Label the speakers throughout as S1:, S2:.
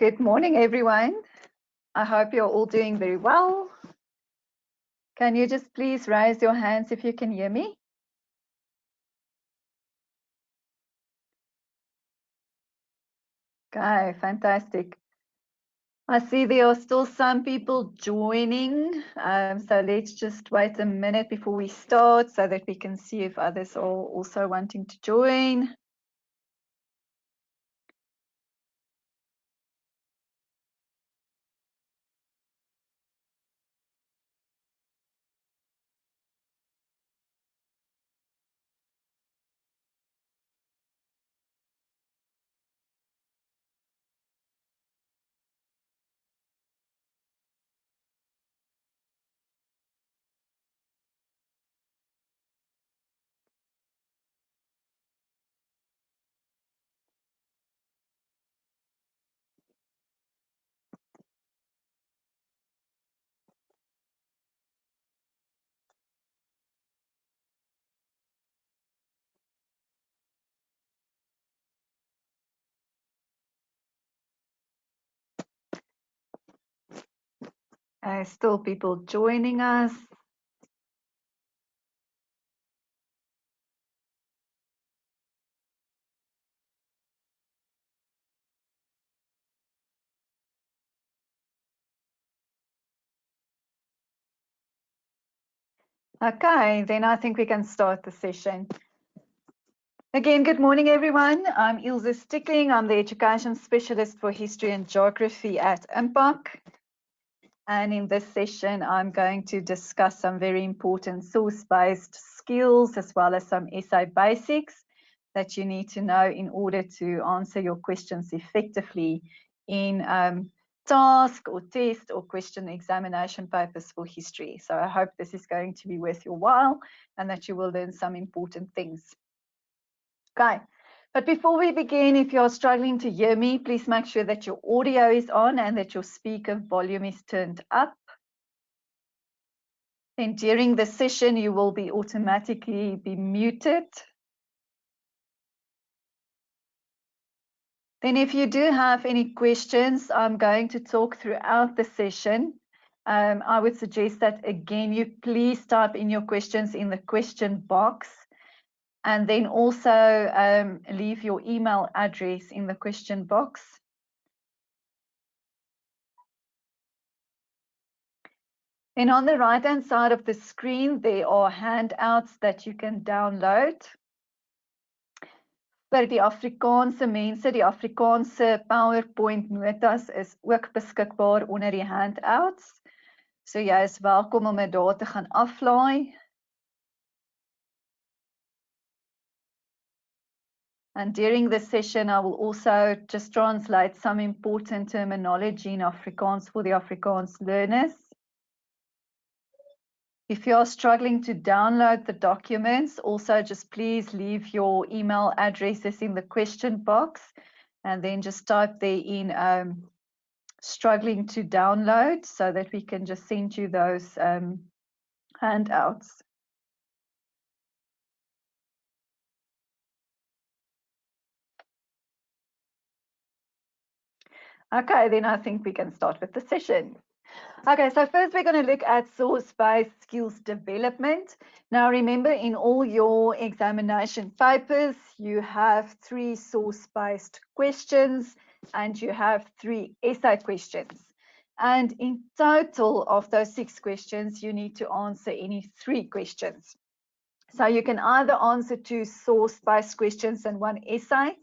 S1: Good morning, everyone. I hope you're all doing very well. Can you just please raise your hands if you can hear me? Okay, fantastic. I see there are still some people joining, so let's just wait a minute before we start so that we can see if others are also wanting to join. Still people joining us. Okay, then I think we can start the session. Again, good morning, everyone. I'm Ilse Stickling. I'm the Education Specialist for History and Geography at MPOC. And in this session, I'm going to discuss some very important source-based skills as well as some essay basics that you need to know in order to answer your questions effectively in task or test or question examination papers for history. So I hope this is going to be worth your while and that you will learn some important things. Okay, but before we begin, if you're struggling to hear me, please make sure that your audio is on and that your speaker volume is turned up. Then during the session, you will be automatically muted. Then if you do have any questions, I'm going to talk throughout the session. I would suggest that, again, you please type in your questions in the question box. And then also leave your email address in the question box. And on the right-hand side of the screen, there are handouts that you can download. Vir die Afrikaanse mense, die Afrikaanse PowerPoint notas is ook beskikbaar onder die handouts. So jy is welkom om dit daar te gaan aflaai. And during this session, I will also just translate some important terminology in Afrikaans for the Afrikaans learners. If you are struggling to download the documents, also just please leave your email addresses in the question box and then just type there in struggling to download so that we can just send you those handouts. Okay, then I think we can start with the session. Okay, so first we're going to look at source-based skills development. Now remember, in all your examination papers, you have 3 source-based questions and you have 3 essay questions. And in total of those 6 questions, you need to answer any 3 questions. So you can either answer 2 source-based questions and 1 essay,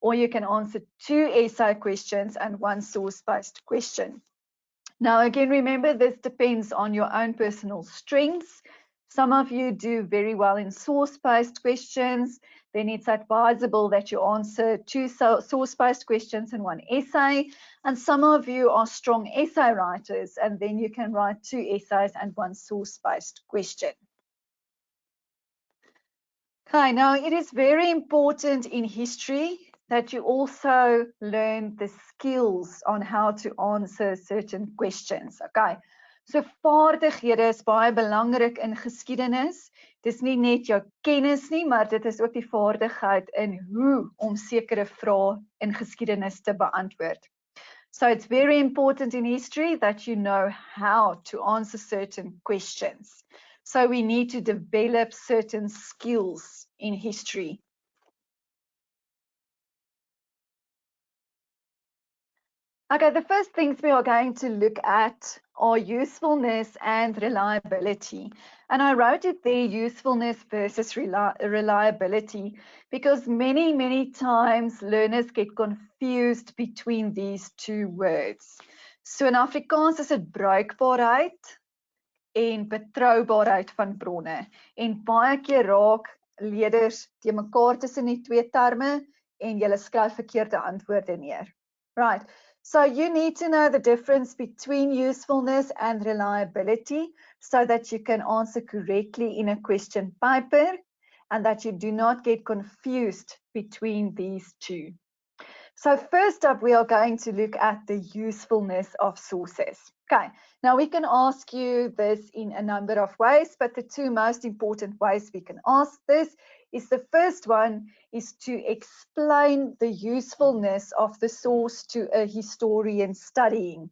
S1: or you can answer 2 essay questions and 1 source-based question. Now, again, remember, this depends on your own personal strengths. Some of you do very well in source-based questions. Then it's advisable that you answer 2 source-based questions and 1 essay. And some of you are strong essay writers, and then you can write 2 essays and 1 source-based question. Okay, now it is very important in history that you also learn the skills on how to answer certain questions. Okay, so vaardighede is baie belangrik in geskiedenis. Dis nie net jou kennis nie, maar dit is ook die vaardigheid in hoe om sekere vrae in geskiedenis te beantwoord. So it's very important in history that you know how to answer certain questions. So we need to develop certain skills in history. Okay, the first things we are going to look at are usefulness and reliability. And I wrote it there, usefulness versus reliability, because many times learners get confused between these two words. So in Afrikaans is dit bruikbaarheid en betroubaarheid van bronne. En baie keer raak leerders te mekaar tussen die twee terme en julle skryf verkeerde antwoorde neer. Right. So you need to know the difference between usefulness and reliability so that you can answer correctly in a question paper and that you do not get confused between these two. So first up, we are going to look at the usefulness of sources. Okay, now we can ask you this in a number of ways, but the two most important ways we can ask this is the first one is to explain the usefulness of the source to a historian studying.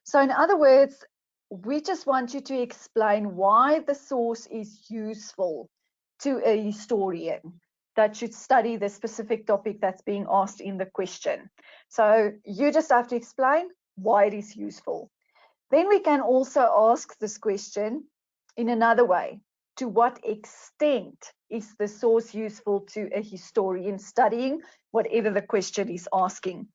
S1: So in other words, we just want you to explain why the source is useful to a historian that should study the specific topic that's being asked in the question. So you just have to explain why it is useful. Then we can also ask this question in another way. To what extent is the source useful to a historian studying whatever the question is asking?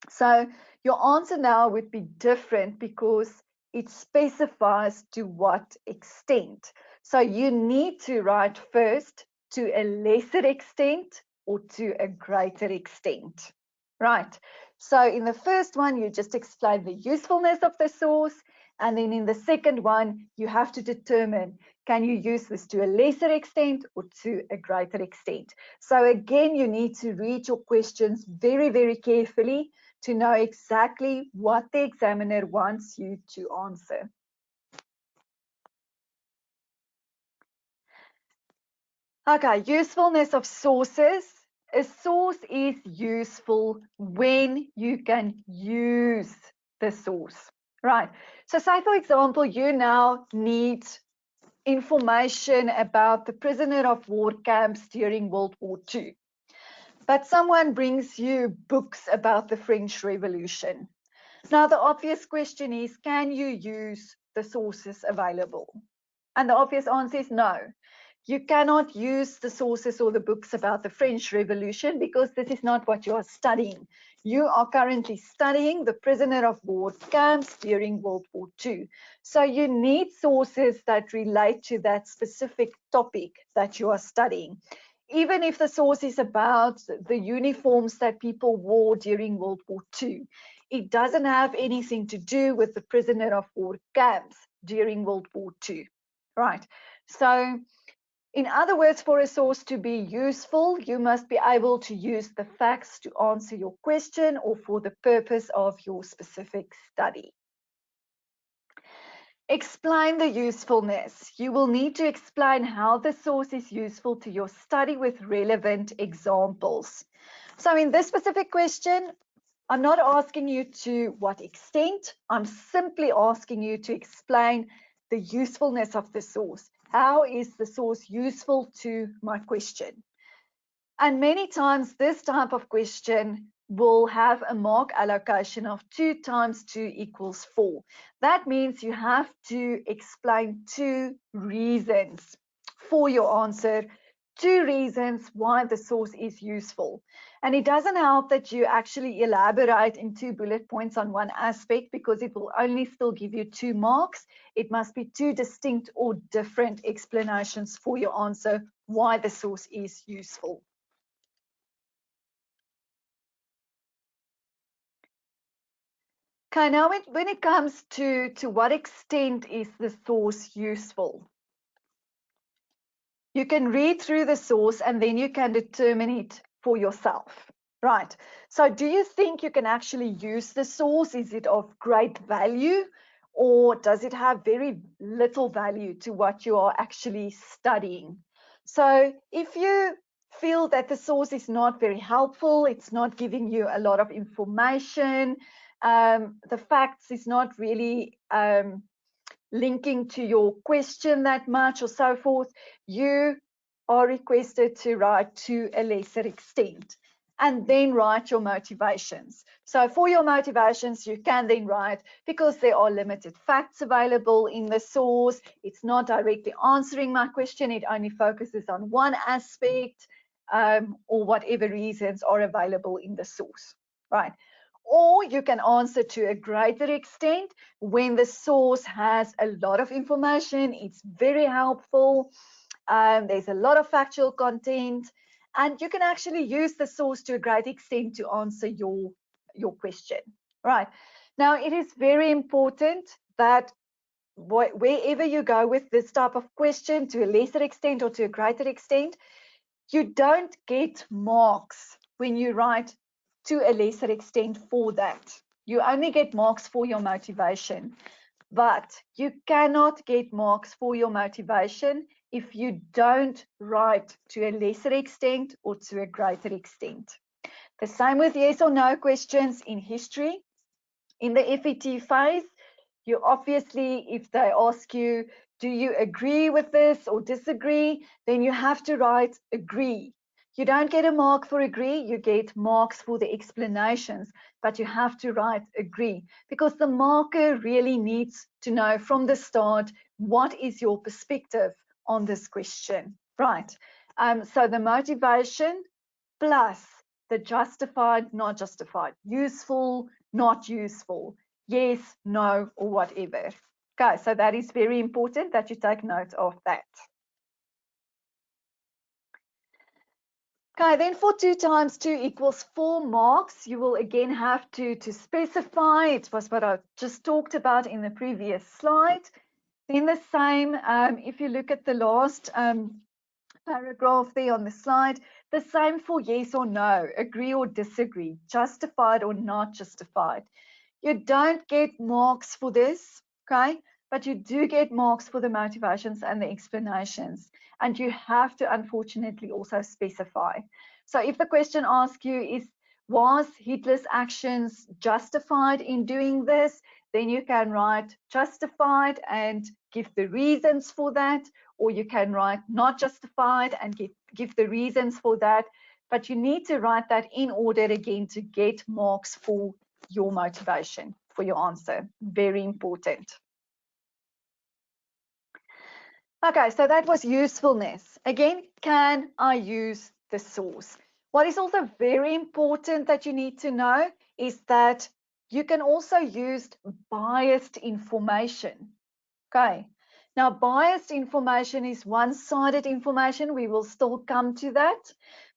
S1: So your answer now would be different because it specifies to what extent. So you need to write first to a lesser extent or to a greater extent. Right. So in the first one, you just explain the usefulness of the source. And then in the second one, you have to determine, can you use this to a lesser extent or to a greater extent? So again, you need to read your questions very carefully to know exactly what the examiner wants you to answer. Okay, usefulness of sources. A source is useful when you can use the source, right? So say, for example, you now need information about the prisoner of war camps during World War II. But someone brings you books about the French Revolution. Now, the obvious question is, can you use the sources available? And the obvious answer is no. You cannot use the sources or the books about the French Revolution because this is not what you are studying. You are currently studying the prisoner of war camps during World War II. So you need sources that relate to that specific topic that you are studying. Even if the source is about the uniforms that people wore during World War II, it doesn't have anything to do with the prisoner of war camps during World War II, right? So in other words, for a source to be useful, you must be able to use the facts to answer your question or for the purpose of your specific study. Explain the usefulness. You will need to explain how the source is useful to your study with relevant examples. So in this specific question, I'm not asking you to what extent, I'm simply asking you to explain the usefulness of the source. How is the source useful to my question? And many times this type of question will have a mark allocation of 2 times 2 equals 4. That means you have to explain 2 reasons for your answer, 2 reasons why the source is useful. And it doesn't help that you actually elaborate in 2 bullet points on one aspect because it will only still give you 2 marks. It must be 2 distinct or different explanations for your answer why the source is useful. Okay, now when it comes to what extent is the source useful? You can read through the source and then you can determine it for yourself, right? So do you think you can actually use the source? Is it of great value or does it have very little value to what you are actually studying? So if you feel that the source is not very helpful, it's not giving you a lot of information, the facts is not really linking to your question that much or so forth, you are requested to write to a lesser extent and then write your motivations. So for your motivations, you can then write, because there are limited facts available in the source, it's not directly answering my question, it only focuses on one aspect, or whatever reasons are available in the source, right? Or you can answer to a greater extent when the source has a lot of information, it's very helpful, there's a lot of factual content, and you can actually use the source to a great extent to answer your question, right? Now, it is very important that wherever you go with this type of question, to a lesser extent or to a greater extent, you don't get marks when you write to a lesser extent for that. You only get marks for your motivation, but you cannot get marks for your motivation if you don't write to a lesser extent or to a greater extent. The same with yes or no questions in history. In the FET phase, you obviously, if they ask you, do you agree with this or disagree, then you have to write agree. You don't get a mark for agree, you get marks for the explanations, but you have to write agree because the marker really needs to know from the start what is your perspective on this question, right? So the motivation plus the justified, not justified, useful, not useful, yes, no, or whatever. Okay, so that is very important that you take note of that. Okay, then for 2 times 2 equals 4 marks, you will again have to specify. It was what I just talked about in the previous slide. Then the same, if you look at the last paragraph there on the slide, the same for yes or no, agree or disagree, justified or not justified. You don't get marks for this, okay? But you do get marks for the motivations and the explanations. And you have to, unfortunately, also specify. So if the question asks you, was Hitler's actions justified in doing this? Then you can write justified and give the reasons for that. Or you can write not justified and give the reasons for that. But you need to write that in order again to get marks for your motivation, for your answer. Very important. Okay, so that was usefulness. Again, can I use the source? What is also very important that you need to know is that you can also use biased information. Okay, now biased information is one-sided information. We will still come to that.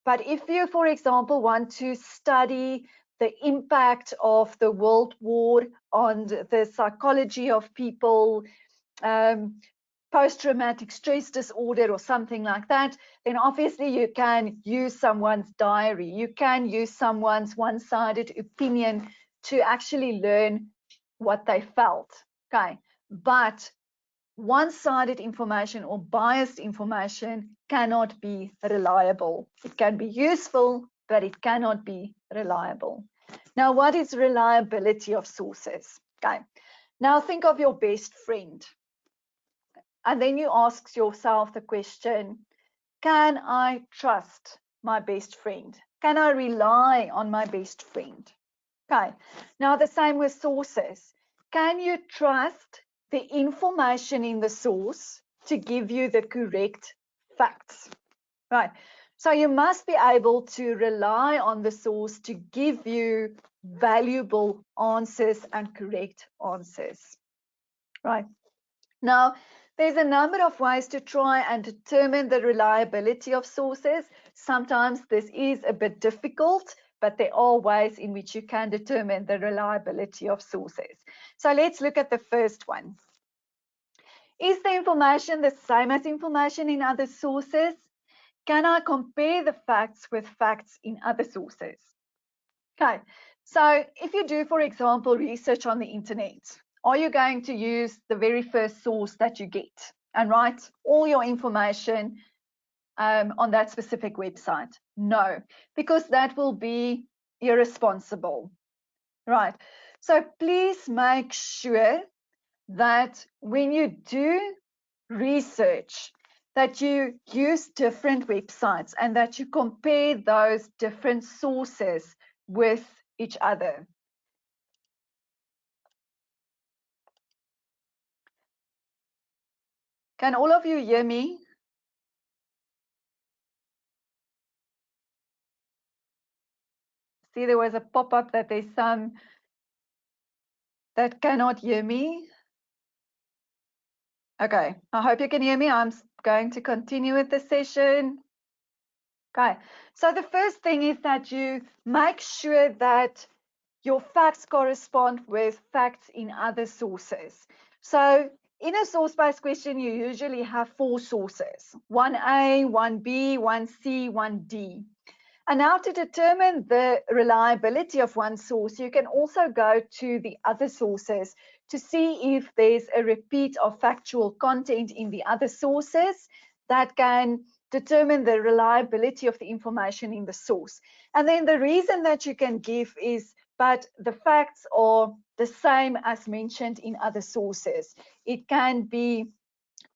S1: But if you, for example, want to study the impact of the World War on the psychology of people, post-traumatic stress disorder or something like that, then obviously you can use someone's diary. You can use someone's one-sided opinion to actually learn what they felt. Okay, but one-sided information or biased information cannot be reliable. It can be useful, but it cannot be reliable. Now, what is reliability of sources? Okay, now think of your best friend. And then you ask yourself the question, can I trust my best friend? Can I rely on my best friend? Okay, now the same with sources. Can you trust the information in the source to give you the correct facts? Right, so you must be able to rely on the source to give you valuable answers and correct answers. Right, now there's a number of ways to try and determine the reliability of sources. Sometimes this is a bit difficult, but there are ways in which you can determine the reliability of sources. So let's look at the first one. Is the information the same as information in other sources? Can I compare the facts with facts in other sources? Okay, so if you do, for example, research on the internet, are you going to use the very first source that you get and write all your information on that specific website? No, because that will be irresponsible, right? So please make sure that when you do research, that you use different websites and that you compare those different sources with each other. Can all of you hear me? See, there was a pop-up that there's some that cannot hear me. Okay, I hope you can hear me. I'm going to continue with the session. Okay, so the first thing is that you make sure that your facts correspond with facts in other sources. So in a source-based question, you usually have 4 sources, 1A, 1B, 1C, 1D. And now to determine the reliability of one source, you can also go to the other sources to see if there's a repeat of factual content in the other sources that can determine the reliability of the information in the source. And then the reason that you can give is, but the facts are the same as mentioned in other sources. It can be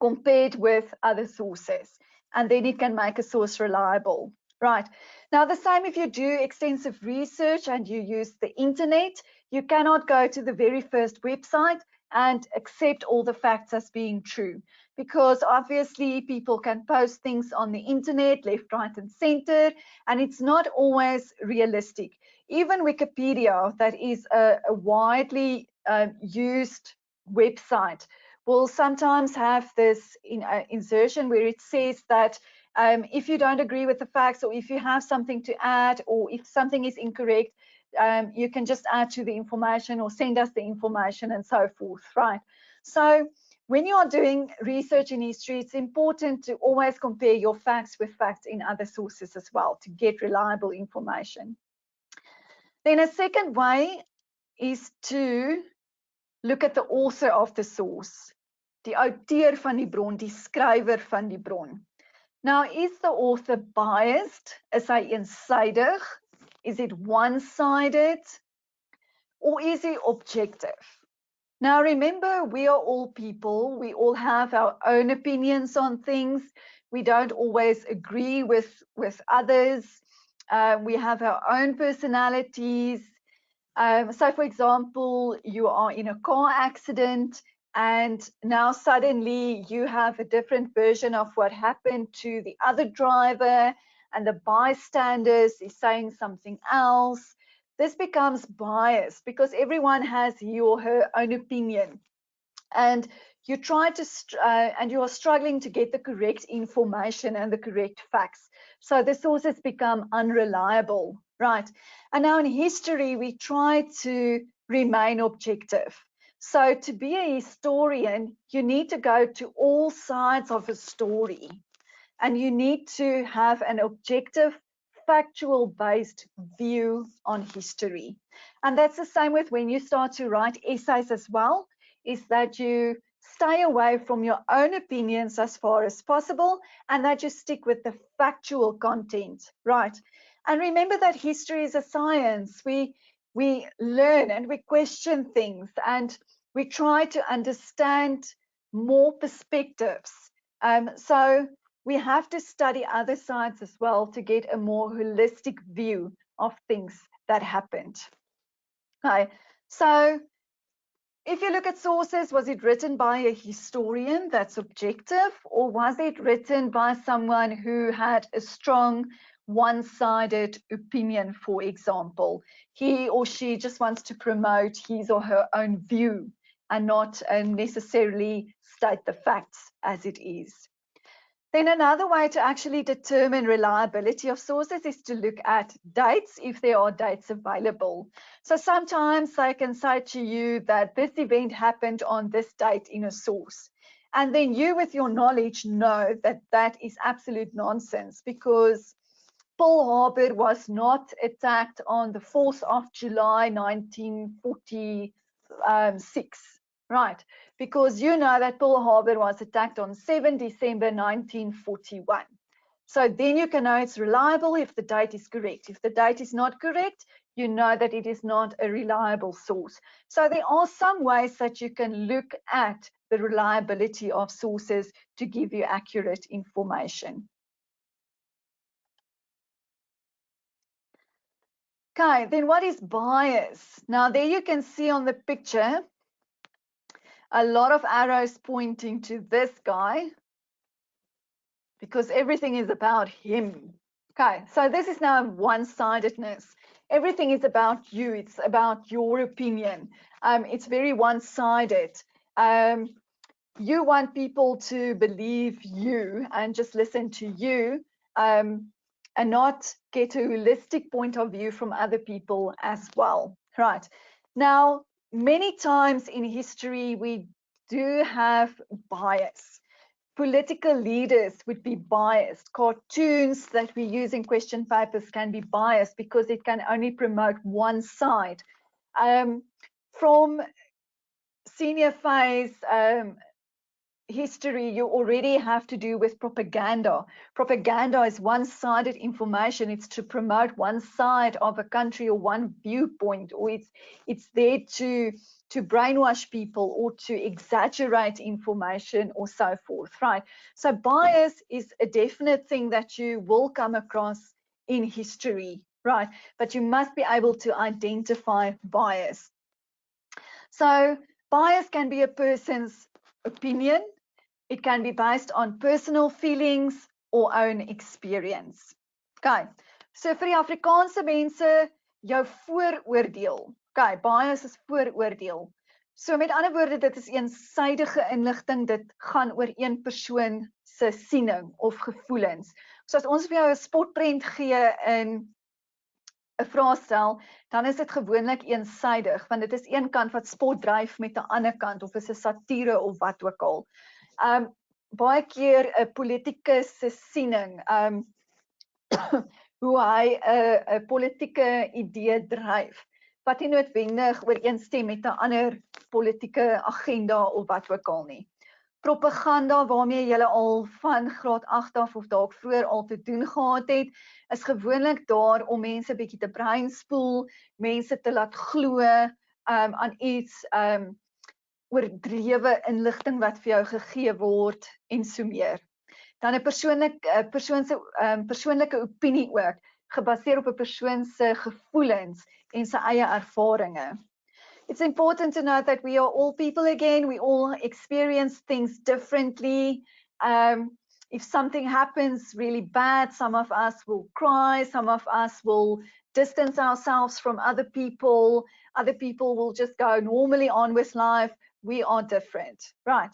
S1: compared with other sources, and then it can make a source reliable. Right. Now, the same if you do extensive research and you use the internet, you cannot go to the very first website and accept all the facts as being true, because obviously people can post things on the internet left, right, and center, and it's not always realistic. Even Wikipedia, that is a widely used website, will sometimes have this insertion where it says that if you don't agree with the facts, or if you have something to add, or if something is incorrect, you can just add to the information or send us the information and so forth, right? So when you are doing research in history, it's important to always compare your facts with facts in other sources as well to get reliable information. Then a second way is to look at the author of the source. Die outeur van die bron, die skrywer van die bron. Now, is the author biased? Is hy eensaidig? Is it one-sided? Or is he objective? Now, remember, we are all people. We all have our own opinions on things. We don't always agree with others. We have our own personalities. So, for example, you are in a car accident, and now suddenly you have a different version of what happened to the other driver, and the bystanders is saying something else. This becomes biased because everyone has he or her own opinion, and you try to and you are struggling to get the correct information and the correct facts. So the sources become unreliable, right? And now in history, we try to remain objective. So to be a historian, you need to go to all sides of a story, and you need to have an objective, factual based view on history. And that's the same with when you start to write essays as well, is that you stay away from your own opinions as far as possible, and that you stick with the factual content, right? And remember that history is a science. We learn and we question things, and we try to understand more perspectives. So we have to study other sides as well to get a more holistic view of things that happened. Okay, so if you look at sources, was it written by a historian that's objective, or was it written by someone who had a strong one-sided opinion, for example? He or she just wants to promote his or her own view and not necessarily state the facts as it is. Then another way to actually determine reliability of sources is to look at dates, if there are dates available. So sometimes they can say to you that this event happened on this date in a source. And then you, with your knowledge, know that that is absolute nonsense, because Pearl Harbor was not attacked on the 4th of July 1946, right? Because you know that Pearl Harbor was attacked on 7 December 1941. So then you can know it's reliable if the date is correct. If the date is not correct, you know that it is not a reliable source. So there are some ways that you can look at the reliability of sources to give you accurate information. Okay, then what is bias? Now there you can see on the picture a lot of arrows pointing to this guy because everything is about him. Okay, so this is now one-sidedness. Everything is about you. It's about your opinion. It's very one-sided. You want people to believe you and just listen to you, and not get a holistic point of view from other people as well. Right. Now, many times in history, we do have bias. Political leaders would be biased. Cartoons that we use in question papers can be biased because it can only promote one side. From senior phase history, you already have to do with propaganda. Propaganda is one-sided information. It's to promote one side of a country or one viewpoint, or it's there to brainwash people or to exaggerate information or so forth, right? So bias is a definite thing that you will come across in history, right? But you must be able to identify bias. So bias can be a person's opinion. It can be based on personal feelings or own experience. Okay, so vir die Afrikaanse mense, jou vooroordeel. Okay, bias is vooroordeel. So met ander woorde, dit is eensydige inligting, dit gaan oor een persoon se siening of gevoelens. So as ons vir jou 'n spotprent gee in 'n vraestel, dan is dit gewoonlik eensydig, want dit is een kant wat spot dryf met 'n ander kant, of is 'n satire of wat ook al. Baie keer 'n politikus se siening, hoe hy 'n politieke idee dryf, wat nie noodwendig ooreenstem met 'n ander politieke agenda of wat ook al nie. Propaganda waarmee jy al van graad 8 af of dalk vroeër al te doen gehad het, is gewoonlik daar om mense bietjie te breinspoel, mense te laat glo aan iets, oordrewe inligting wat vir jou gegee word en so meer. Dan 'n persoon se persoonlike opinie ook, gebaseer op 'n persoon se gevoelens en sy eie ervarings. It's important to note that we are all people again. We all experience things differently. If something happens really bad, some of us will cry, some of us will distance ourselves from other people will just go normally on with life. We are different, right?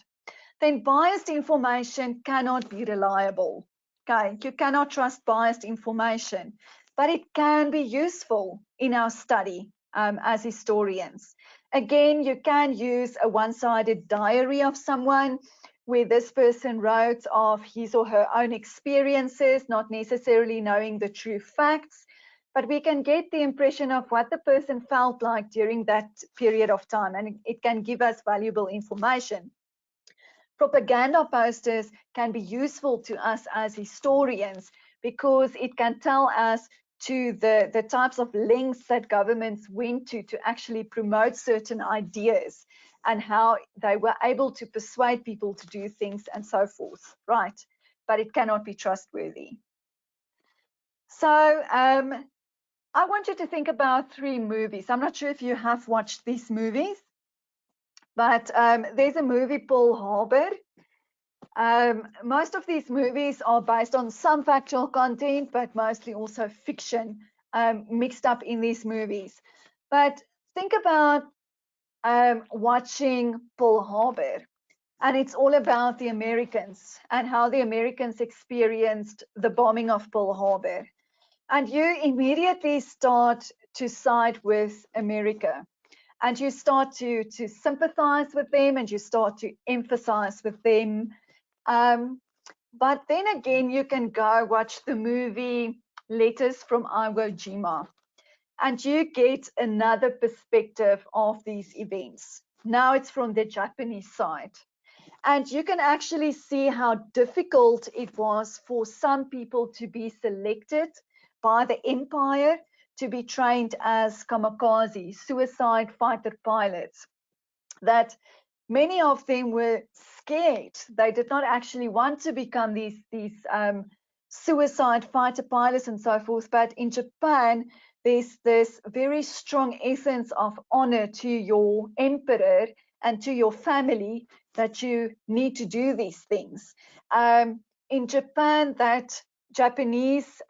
S1: Then biased information cannot be reliable. Okay, you cannot trust biased information, but it can be useful in our study as historians. Again, you can use a one-sided diary of someone where this person wrote of his or her own experiences, not necessarily knowing the true facts, but we can get the impression of what the person felt like during that period of time, and it can give us valuable information. Propaganda posters can be useful to us as historians because it can tell us to the types of lengths that governments went to actually promote certain ideas and how they were able to persuade people to do things and so forth, right? But it cannot be trustworthy. So I want you to think about 3 movies. I'm not sure if you have watched these movies, but there's a movie, Pearl Harbor. Most of these movies are based on some factual content, but mostly also fiction mixed up in these movies. But think about watching Pearl Harbor, and it's all about the Americans and how the Americans experienced the bombing of Pearl Harbor. And you immediately start to side with America. And you start to sympathize with them, and you start to emphasize with them. But then again, you can go watch the movie Letters from Iwo Jima, and you get another perspective of these events. Now it's from the Japanese side. And you can actually see how difficult it was for some people to be selected by the empire to be trained as kamikaze, suicide fighter pilots. That many of them were scared. They did not actually want to become these suicide fighter pilots and so forth. But in Japan, there's this very strong essence of honor to your emperor and to your family that you need to do these things. In Japan, that Japanese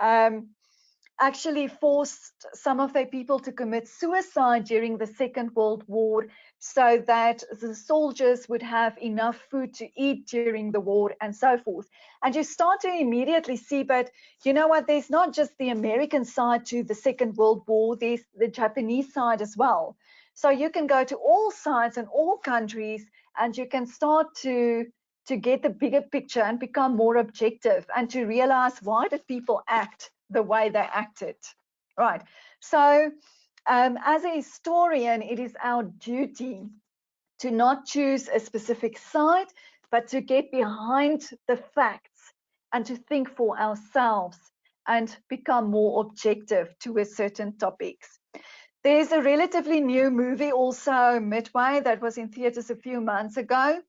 S1: actually forced some of their people to commit suicide during the Second World War so that the soldiers would have enough food to eat during the war and so forth. And you start to immediately see, but you know what, there's not just the American side to the Second World War, there's the Japanese side as well. So you can go to all sides and all countries and you can start to get the bigger picture and become more objective and to realize, why did people act the way they acted? Right. So as a historian, it is our duty to not choose a specific side, but to get behind the facts and to think for ourselves and become more objective towards certain topics. There's a relatively new movie also, Midway, that was in theaters a few months ago.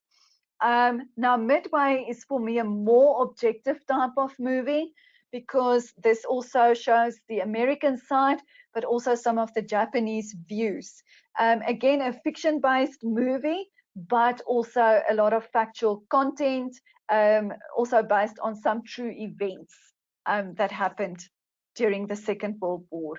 S1: Now, Midway is for me a more objective type of movie because this also shows the American side, but also some of the Japanese views. Again, a fiction-based movie, but also a lot of factual content, also based on some true events that happened during the Second World War.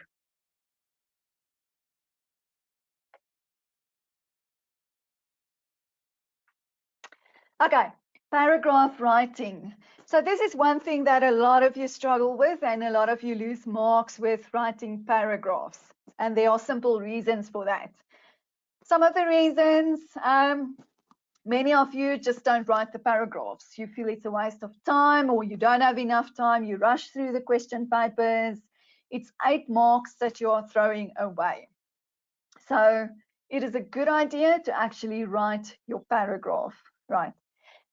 S1: Okay, paragraph writing. So this is one thing that a lot of you struggle with and a lot of you lose marks with writing paragraphs. And there are simple reasons for that. Some of the reasons, many of you just don't write the paragraphs. You feel it's a waste of time or you don't have enough time. You rush through the question papers. It's 8 marks that you are throwing away. So it is a good idea to actually write your paragraph, right?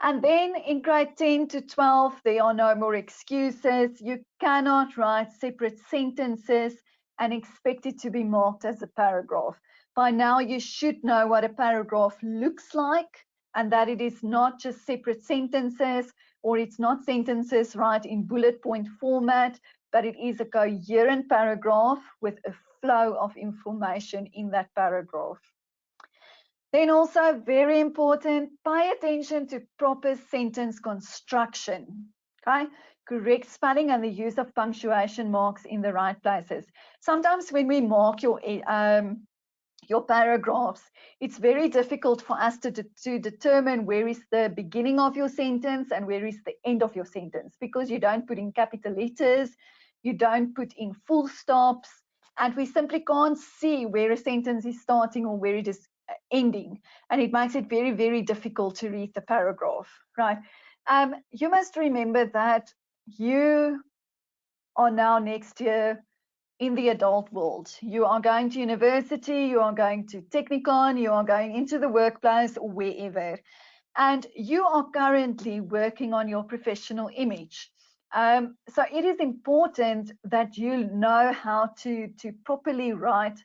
S1: And then in grade 10 to 12, there are no more excuses. You cannot write separate sentences and expect it to be marked as a paragraph. By now, you should know what a paragraph looks like and that it is not just separate sentences or it's not sentences right in bullet point format, but it is a coherent paragraph with a flow of information in that paragraph. Then also very important, pay attention to proper sentence construction, okay? Correct spelling and the use of punctuation marks in the right places. Sometimes when we mark your paragraphs, it's very difficult for us to determine where is the beginning of your sentence and where is the end of your sentence because you don't put in capital letters, you don't put in full stops, and we simply can't see where a sentence is starting or where it is ending, and it makes it very, very difficult to read the paragraph, right? You must remember that you are now next year in the adult world. You are going to university, you are going to Technikon, you are going into the workplace or wherever, and you are currently working on your professional image. So it is important that you know how to properly write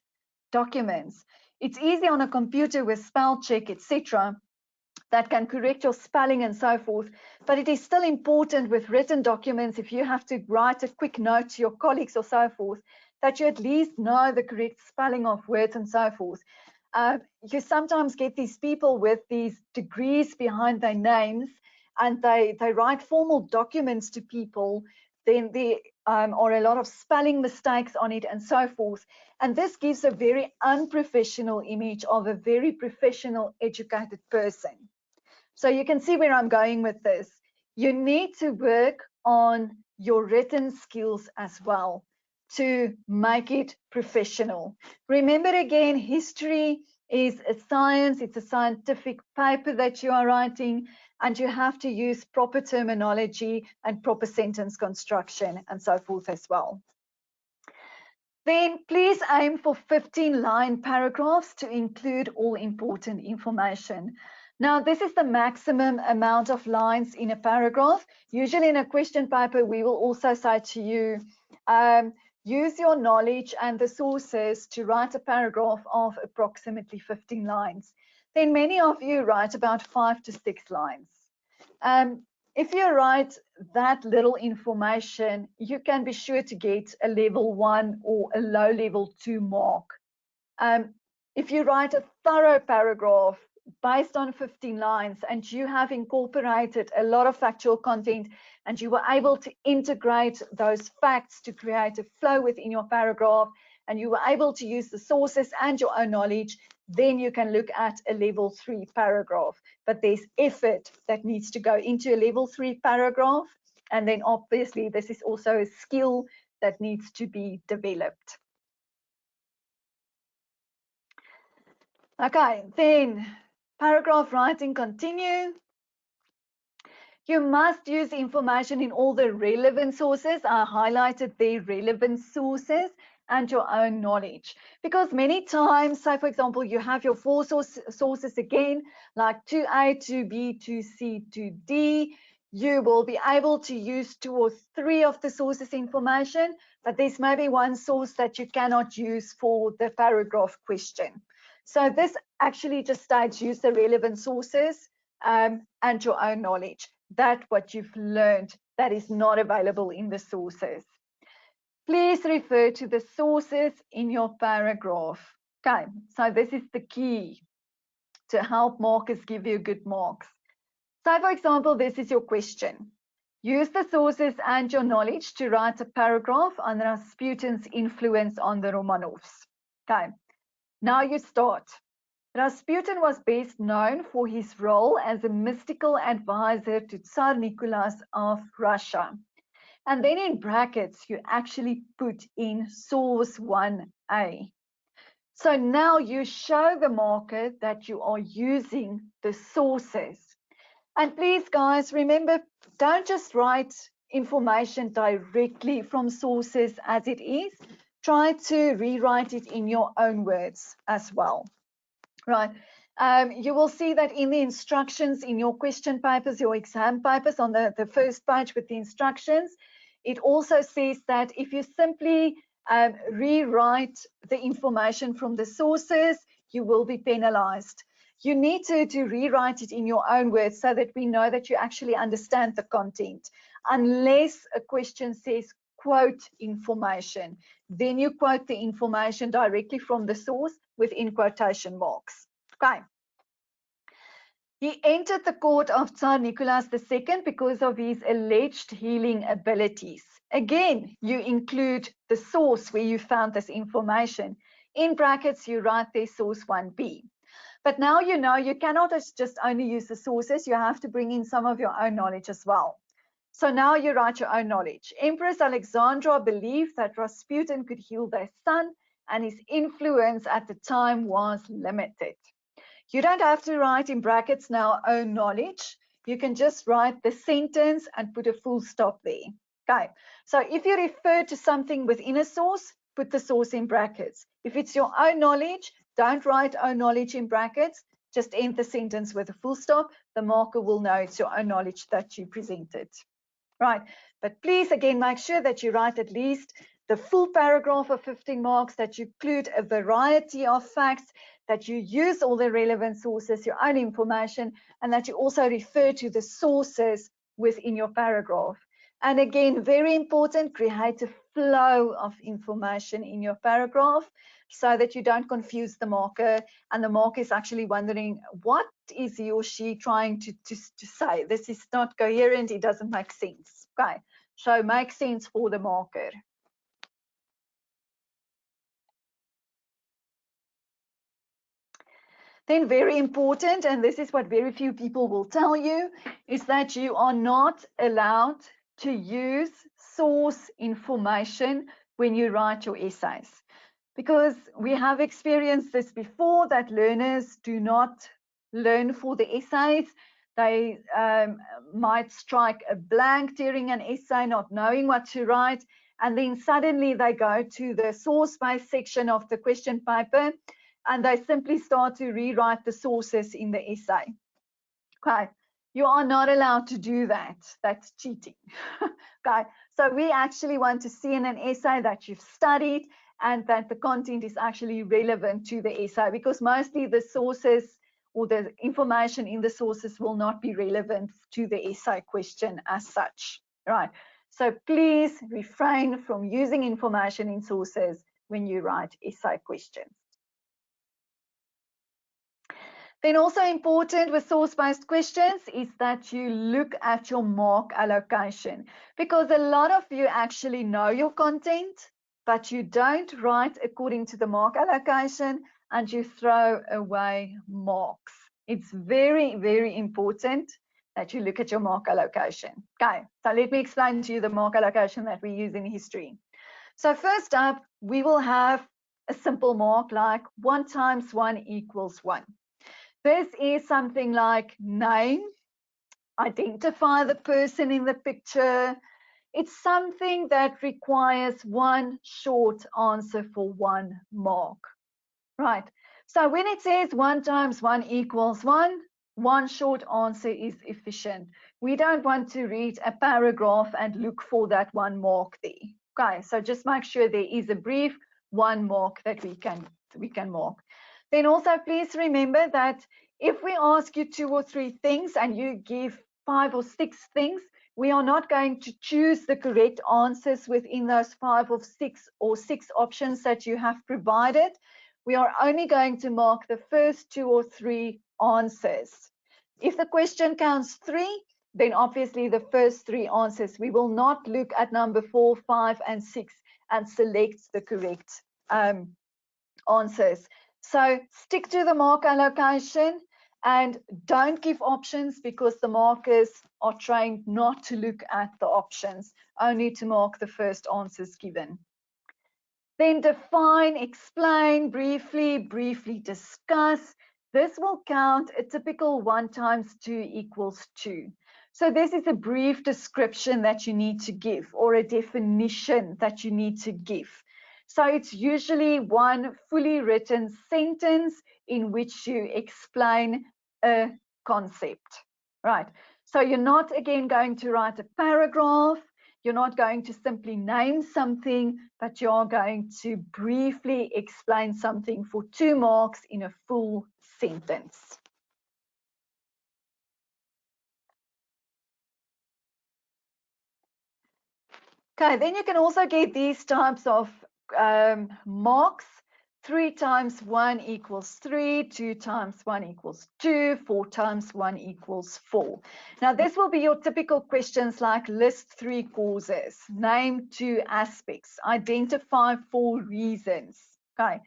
S1: documents. It's easy on a computer with spell check, etc., that can correct your spelling and so forth, but it is still important with written documents, if you have to write a quick note to your colleagues or so forth, that you at least know the correct spelling of words and so forth. You sometimes get these people with these degrees behind their names and they write formal documents to people, then there are a lot of spelling mistakes on it and so forth. And this gives a very unprofessional image of a very professional, educated person. So you can see where I'm going with this. You need to work on your written skills as well to make it professional. Remember again, history is a science, it's a scientific paper that you are writing, and you have to use proper terminology and proper sentence construction and so forth as well. Then please aim for 15-line paragraphs to include all important information. Now, this is the maximum amount of lines in a paragraph. Usually in a question paper, we will also say to you, use your knowledge and the sources to write a paragraph of approximately 15 lines. Then many of you write about 5 to 6 lines. If you write that little information, you can be sure to get a level 1 or a low level 2 mark. If you write a thorough paragraph based on 15 lines and you have incorporated a lot of factual content and you were able to integrate those facts to create a flow within your paragraph and you were able to use the sources and your own knowledge, then you can look at a level 3 paragraph. But there's effort that needs to go into a level 3 paragraph. And then obviously this is also a skill that needs to be developed. Okay, then paragraph writing continue. You must use information in all the relevant sources. I highlighted the relevant sources and your own knowledge. Because many times, say for example, you have your 4 sources again, like 2A, 2B, 2C, 2D. You will be able to use 2 or 3 of the sources information, but there's maybe one source that you cannot use for the paragraph question. So this actually just states use the relevant sources and your own knowledge. That what you've learned that is not available in the sources. Please refer to the sources in your paragraph. Okay, so this is the key to help markers give you good marks. So for example, this is your question. Use the sources and your knowledge to write a paragraph on Rasputin's influence on the Romanovs. Okay, now you start. Rasputin was best known for his role as a mystical advisor to Tsar Nicholas of Russia. And then in brackets, you actually put in source 1A. So now you show the marker that you are using the sources. And please, guys, remember, don't just write information directly from sources as it is. Try to rewrite it in your own words as well. Right. You will see that in the instructions in your question papers, your exam papers on the first page with the instructions, it also says that if you simply rewrite the information from the sources, you will be penalized. You need to rewrite it in your own words so that we know that you actually understand the content. Unless a question says quote information, then you quote the information directly from the source within quotation marks. Okay. He entered the court of Tsar Nicholas II because of his alleged healing abilities. Again, you include the source where you found this information. In brackets, you write their source 1B. But now you know you cannot just only use the sources, you have to bring in some of your own knowledge as well. So now you write your own knowledge. Empress Alexandra believed that Rasputin could heal their son, and his influence at the time was limited. You don't have to write in brackets now own knowledge. You can just write the sentence and put a full stop there. Okay, so if you refer to something within a source, put the source in brackets. If it's your own knowledge, don't write own knowledge in brackets. Just end the sentence with a full stop. The marker will know it's your own knowledge that you presented. Right, but please again make sure that you write at least the full paragraph of 15 marks, that you include a variety of facts, that you use all the relevant sources, your own information, and that you also refer to the sources within your paragraph. And again, very important, create a flow of information in your paragraph so that you don't confuse the marker and the marker is actually wondering what is he or she trying to say. This is not coherent, it doesn't make sense. Okay, so make sense for the marker. Then very important, and this is what very few people will tell you, is that you are not allowed to use source information when you write your essays. Because we have experienced this before, that learners do not learn for the essays. They might strike a blank during an essay, not knowing what to write, and then suddenly they go to the source-based section of the question paper, and they simply start to rewrite the sources in the essay. Okay, you are not allowed to do that. That's cheating. Okay, so we actually want to see in an essay that you've studied and that the content is actually relevant to the essay, because mostly the sources or the information in the sources will not be relevant to the essay question as such, right? So please refrain from using information in sources when you write essay questions. Then also important with source-based questions is that you look at your mark allocation, because a lot of you actually know your content, but you don't write according to the mark allocation and you throw away marks. It's very, very important that you look at your mark allocation. Okay, so let me explain to you the mark allocation that we use in history. So first up, we will have a simple mark like 1 times 1 equals 1. This is something like name, identify the person in the picture. It's something that requires one short answer for 1 mark, right? So when it says 1 times 1 equals 1, one short answer is efficient. We don't want to read a paragraph and look for that 1 mark there. Okay, so just make sure there is a brief 1 mark that we can mark. Then also please remember that if we ask you 2 or 3 things and you give 5 or 6 things, we are not going to choose the correct answers within those 5 or 6 options that you have provided. We are only going to mark the first 2 or 3 answers. If the question counts 3, then obviously the first 3 answers. We will not look at number 4, 5, and 6 and select the correct answers. So stick to the mark allocation and don't give options, because the markers are trained not to look at the options, only to mark the first answers given. Then define, explain, briefly discuss. This will count a typical 1 times 2 equals 2. So this is a brief description that you need to give, or a definition that you need to give. So it's usually one fully written sentence in which you explain a concept, right? So you're not again going to write a paragraph. You're not going to simply name something, but you're going to briefly explain something for 2 marks in a full sentence. Okay, then you can also get these types of marks. 3 times 1 equals 3, 2 times 1 equals 2, 4 times 1 equals 4. Now, this will be your typical questions like list 3 causes, name 2 aspects, identify 4 reasons. Okay,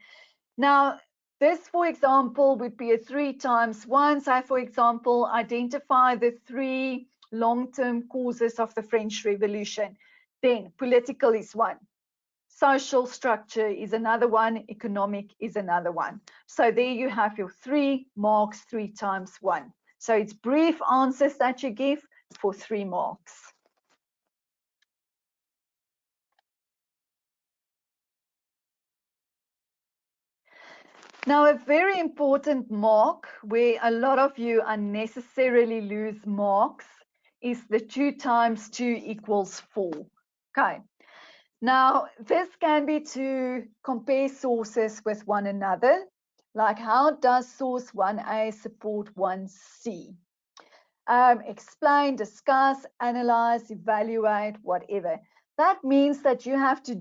S1: now this, for example, would be a 3 times 1. So, for example, identify the 3 long-term causes of the French Revolution. Then political is 1. Social structure is another one, economic is another one. So there you have your 3 marks, 3 times 1. So it's brief answers that you give for 3 marks. Now, a very important mark where a lot of you unnecessarily lose marks is the 2 times 2 equals 4. Okay. Now, this can be to compare sources with one another, like how does source 1A support 1C? Explain, discuss, analyze, evaluate, whatever. That means that you have to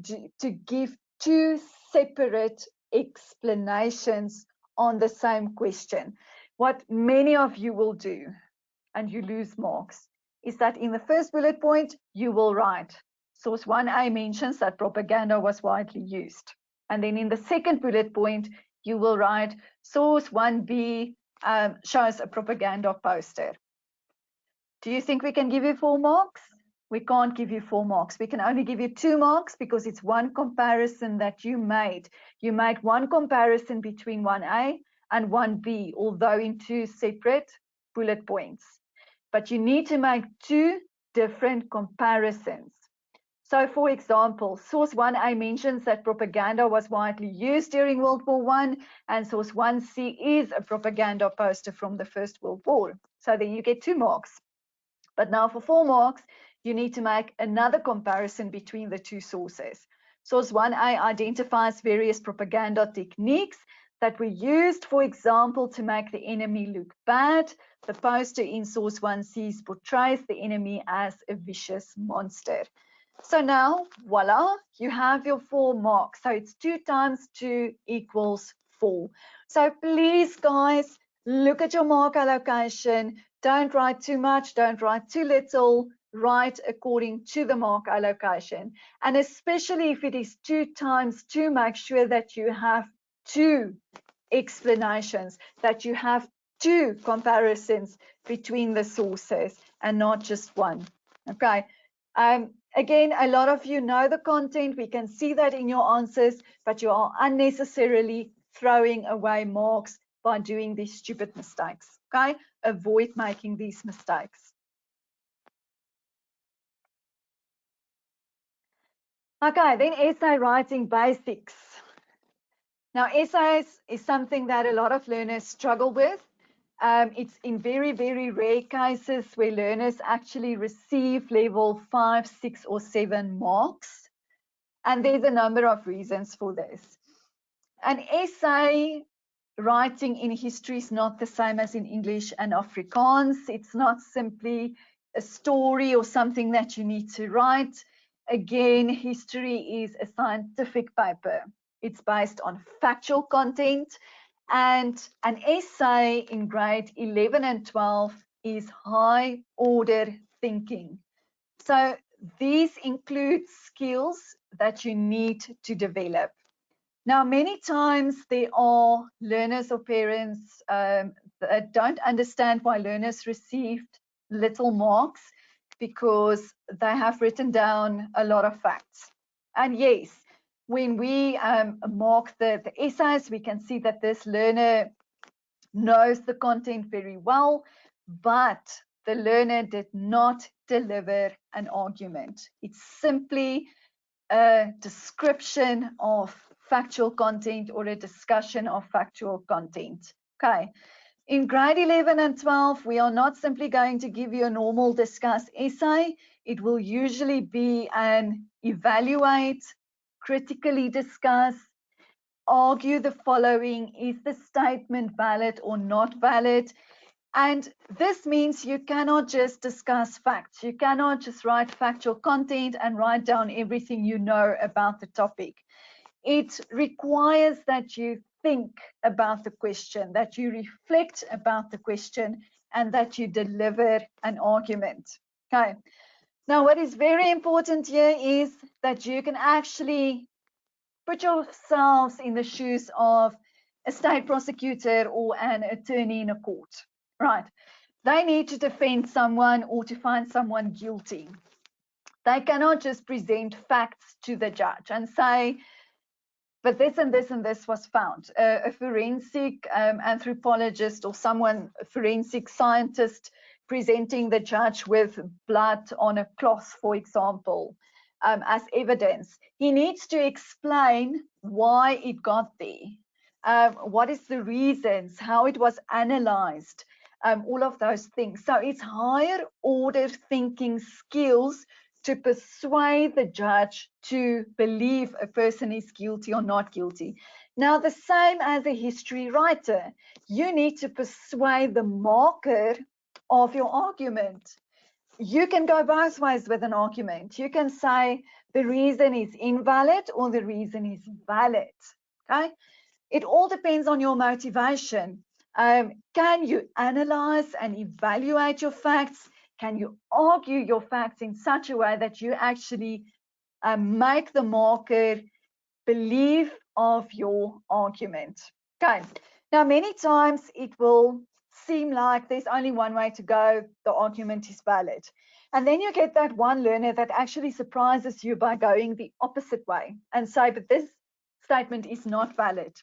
S1: give 2 separate explanations on the same question. What many of you will do, and you lose marks, is that in the first bullet point, you will write source 1A mentions that propaganda was widely used. And then in the second bullet point, you will write source 1B shows a propaganda poster. Do you think we can give you 4 marks? We can't give you 4 marks. We can only give you 2 marks because it's one comparison that you made. You made one comparison between 1A and 1B, although in 2 separate bullet points. But you need to make 2 different comparisons. So, for example, source 1A mentions that propaganda was widely used during World War I, and source 1C is a propaganda poster from the First World War. So then you get 2 marks. But now for 4 marks, you need to make another comparison between the 2 sources. Source 1A identifies various propaganda techniques that were used, for example, to make the enemy look bad. The poster in source 1C portrays the enemy as a vicious monster. So now, voila, you have your 4 marks. So it's 2 times 2 equals 4. So please, guys, look at your mark allocation. Don't write too much, don't write too little. Write according to the mark allocation. And especially if it is 2 times 2, make sure that you have 2 explanations, that you have 2 comparisons between the sources and not just one. Okay. Again, a lot of you know the content. We can see that in your answers, but you are unnecessarily throwing away marks by doing these stupid mistakes. Okay. Avoid making these mistakes. Okay, then essay writing basics. Now, essays is something that a lot of learners struggle with. It's in very, very rare cases where learners actually receive level 5, 6, or 7 marks. And there's a number of reasons for this. An essay writing in history is not the same as in English and Afrikaans. It's not simply a story or something that you need to write. Again, history is a scientific paper. It's based on factual content, and an essay in grade 11 and 12 is high order thinking. So these include skills that you need to develop. Now, many times there are learners or parents that don't understand why learners received little marks because they have written down a lot of facts. And yes, when we mark the essays, we can see that this learner knows the content very well, but the learner did not deliver an argument. It's simply a description of factual content or a discussion of factual content. Okay. In grade 11 and 12, we are not simply going to give you a normal discuss essay. It will usually be an evaluate, critically discuss, argue the following: is the statement valid or not valid? And this means you cannot just discuss facts. You cannot just write factual content and write down everything you know about the topic. It requires that you think about the question, that you reflect about the question, and that you deliver an argument. Okay. Now, what is very important here is that you can actually put yourselves in the shoes of a state prosecutor or an attorney in a court, right? They need to defend someone or to find someone guilty. They cannot just present facts to the judge and say, but this and this and this was found. A forensic anthropologist or someone, a forensic scientist, presenting the judge with blood on a cloth, for example, as evidence. He needs to explain why it got there, what is the reasons, how it was analyzed, all of those things. So it's higher order thinking skills to persuade the judge to believe a person is guilty or not guilty. Now, the same as a history writer, you need to persuade the marker of your argument. You can go both ways with an argument. You can say the reason is invalid or the reason is valid. Okay? It all depends on your motivation. Can you analyze and evaluate your facts? Can you argue your facts in such a way that you actually make the marker believe of your argument? Okay. Now, many times it will seem like there's only one way to go, the argument is valid. And then you get that one learner that actually surprises you by going the opposite way and say, but this statement is not valid.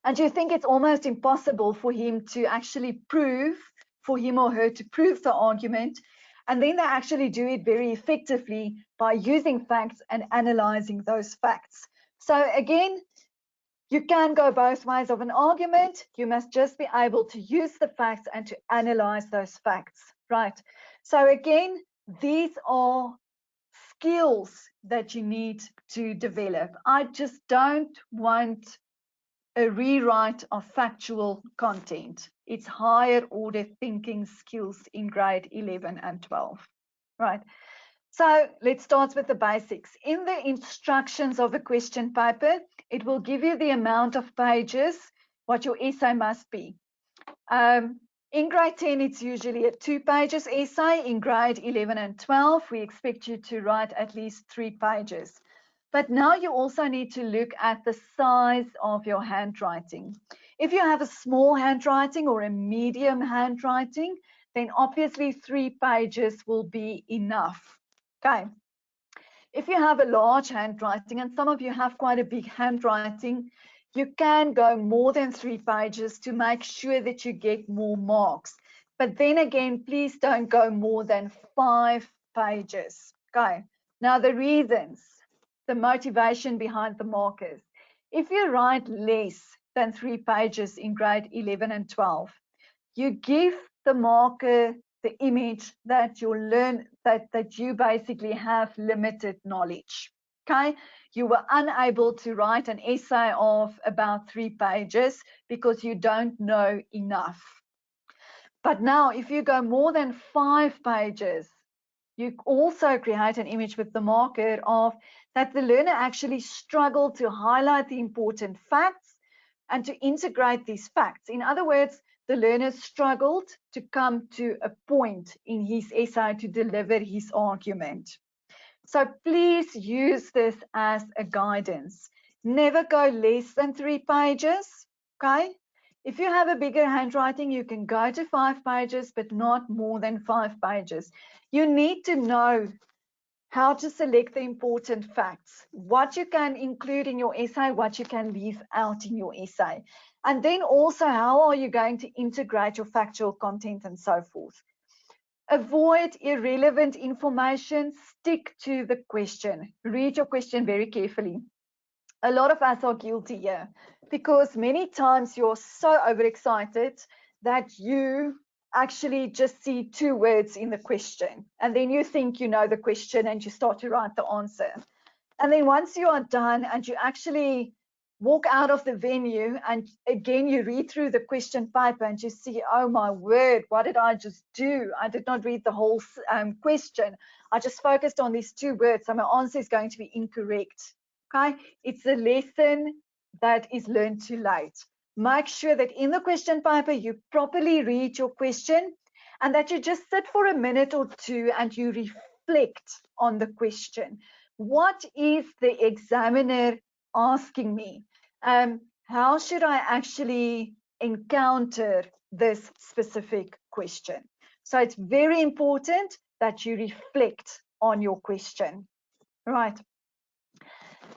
S1: And you think it's almost impossible for him to actually prove, for him or her to prove the argument. And then they actually do it very effectively by using facts and analyzing those facts. So again, You can go both ways of an argument. You must just be able to use the facts and to analyze those facts, right? So again, these are skills that you need to develop. I just don't want a rewrite of factual content. It's higher order thinking skills in grade 11 and 12, right? So let's start with the basics. In the instructions of a question paper, it will give you the amount of pages, what your essay must be. In grade 10, it's usually a 2 pages essay. In grade 11 and 12, we expect you to write at least 3 pages. But now you also need to look at the size of your handwriting. If you have a small handwriting or a medium handwriting, then obviously 3 pages will be enough. Okay. If you have a large handwriting, and some of you have quite a big handwriting, you can go more than 3 pages to make sure that you get more marks. But then again, please don't go more than 5 pages. Okay. Now the reasons, the motivation behind the markers. If you write less than 3 pages in grade 11 and 12, you give the marker the image that you basically have limited knowledge. Okay, you were unable to write an essay of about 3 pages because you don't know enough. But now if you go more than 5 pages, you also create an image with the marker of that the learner actually struggled to highlight the important facts and to integrate these facts. In other words, the learner struggled to come to a point in his essay to deliver his argument. So please use this as a guidance. Never go less than 3 pages, okay? If you have a bigger handwriting, you can go to 5 pages, but not more than 5 pages. You need to know how to select the important facts, what you can include in your essay, what you can leave out in your essay. And then also, how are you going to integrate your factual content and so forth. Avoid irrelevant information, stick to the question. Read your question very carefully. A lot of us are guilty here because many times you're so overexcited that you actually just see 2 words in the question, and then you think you know the question and you start to write the answer. And then once you are done and you actually walk out of the venue and again you read through the question paper and you see, oh my word, what did I just do? I did not read the whole question. I just focused on these 2 words, so my answer is going to be incorrect. Okay, it's a lesson that is learned too late. Make sure that in the question paper you properly read your question and that you just sit for a minute or 2 and you reflect on the question. What is the examiner asking me? How should I actually encounter this specific question? So it's very important that you reflect on your question, right?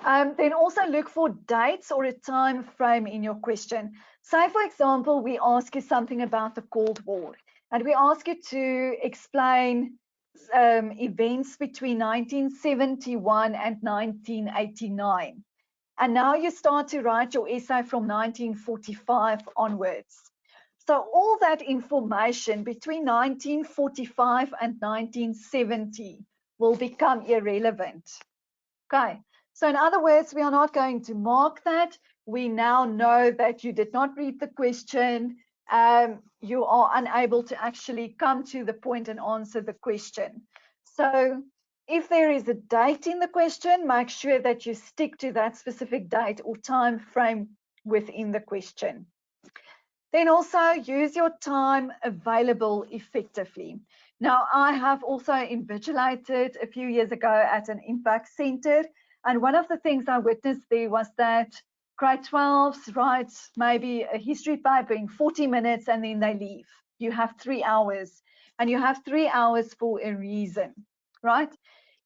S1: Then also look for dates or a time frame in your question. Say, for example, we ask you something about the Cold War, and we ask you to explain events between 1971 and 1989. And now you start to write your essay from 1945 onwards. So all that information between 1945 and 1970 will become irrelevant. Okay, so in other words, we are not going to mark that. We now know that you did not read the question. You are unable to actually come to the point and answer the question. So if there is a date in the question, make sure that you stick to that specific date or time frame within the question. Then also use your time available effectively. Now, I have also invigilated a few years ago at an impact center, and one of the things I witnessed there was that grade 12s write maybe a history paper in 40 minutes and then they leave. You have 3 hours, and you have 3 hours for a reason, right?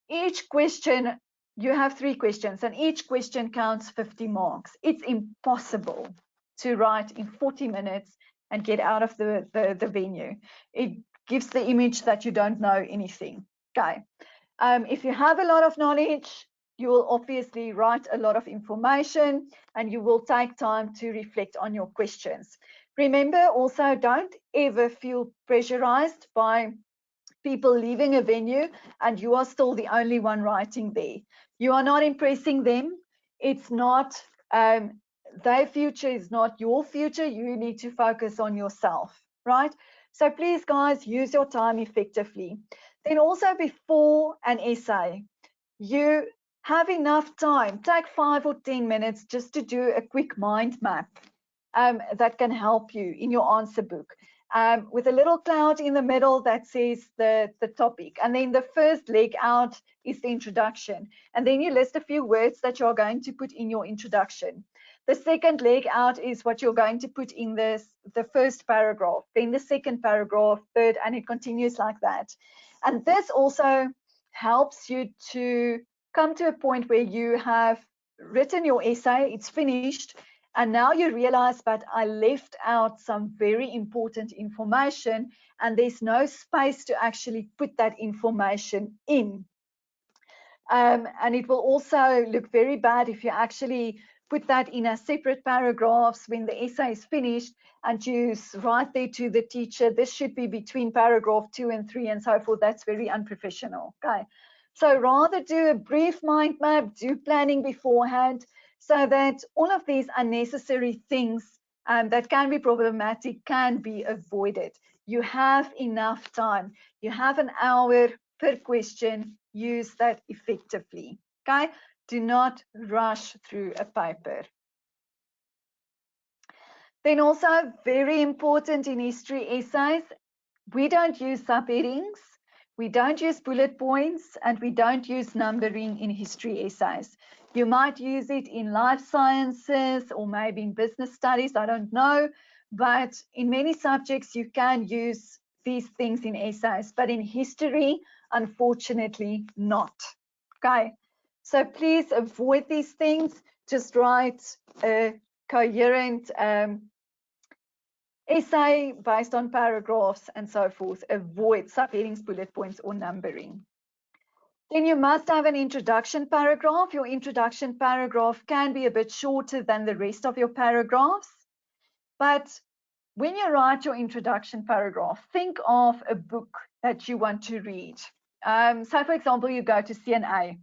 S1: Each question, you have 3 questions, and each question counts 50 marks. It's impossible to write in 40 minutes and get out of the venue. It gives the image that you don't know anything. Okay. If you have a lot of knowledge, You will obviously write a lot of information and you will take time to reflect on your questions. Remember also, don't ever feel pressurized by people leaving a venue and you are still the only one writing there. You are not impressing them. It's not, their future is not your future. You need to focus on yourself, right? So please, guys, use your time effectively. Then also before an essay, you have enough time. Take 5 or 10 minutes just to do a quick mind map that can help you in your answer book. With a little cloud in the middle that says the topic. And then the first leg out is the introduction. And then you list a few words that you're going to put in your introduction. The second leg out is what you're going to put in the first paragraph, then the second paragraph, third, and it continues like that. And this also helps you to come to a point where you have written your essay, it's finished, and now you realize that I left out some very important information and there's no space to actually put that information in. And it will also look very bad if you actually put that in a separate paragraphs when the essay is finished and you write there to the teacher, this should be between paragraph 2 and 3 and so forth. That's very unprofessional. Okay. So rather do a brief mind map, do planning beforehand so that all of these unnecessary things that can be problematic can be avoided. You have enough time. You have an hour per question. Use that effectively. Okay, do not rush through a paper. Then also very important in history essays, we don't use subheadings, we don't use bullet points, and we don't use numbering in history essays. You might use it in life sciences or maybe in business studies, I don't know, but in many subjects you can use these things in essays, but in history, unfortunately not. Okay, so please avoid these things. Just write a coherent essay based on paragraphs and so forth. Avoid subheadings, bullet points, or numbering. Then you must have an introduction paragraph. Your introduction paragraph can be a bit shorter than the rest of your paragraphs, but when you write your introduction paragraph, think of a book that you want to read. So for example, you go to CNA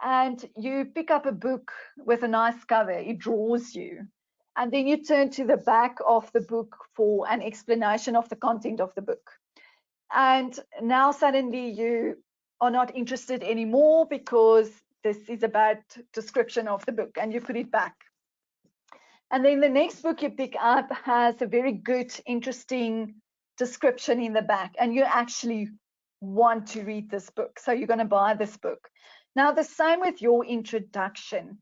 S1: and you pick up a book with a nice cover, it draws you. And then you turn to the back of the book for an explanation of the content of the book. And now suddenly you are not interested anymore because this is a bad description of the book and you put it back. And then the next book you pick up has a very good, interesting description in the back, and you actually want to read this book. So you're going to buy this book. Now, the same with your introduction.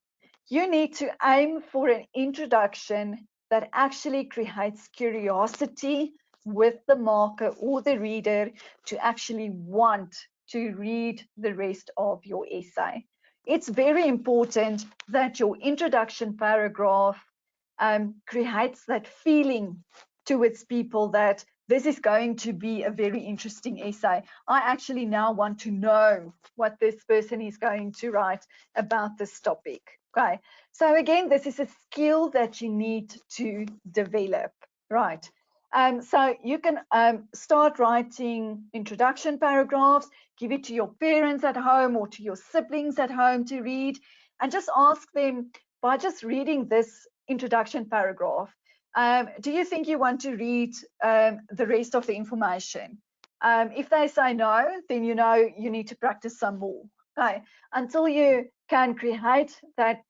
S1: You need to aim for an introduction that actually creates curiosity with the marker or the reader to actually want to read the rest of your essay. It's very important that your introduction paragraph creates that feeling towards people that this is going to be a very interesting essay. I actually now want to know what this person is going to write about this topic. Okay, so again, this is a skill that you need to develop, right? So you can start writing introduction paragraphs, give it to your parents at home or to your siblings at home to read, and just ask them, by just reading this introduction paragraph, do you think you want to read the rest of the information? If they say no, then you know you need to practice some more. Okay, until you can create that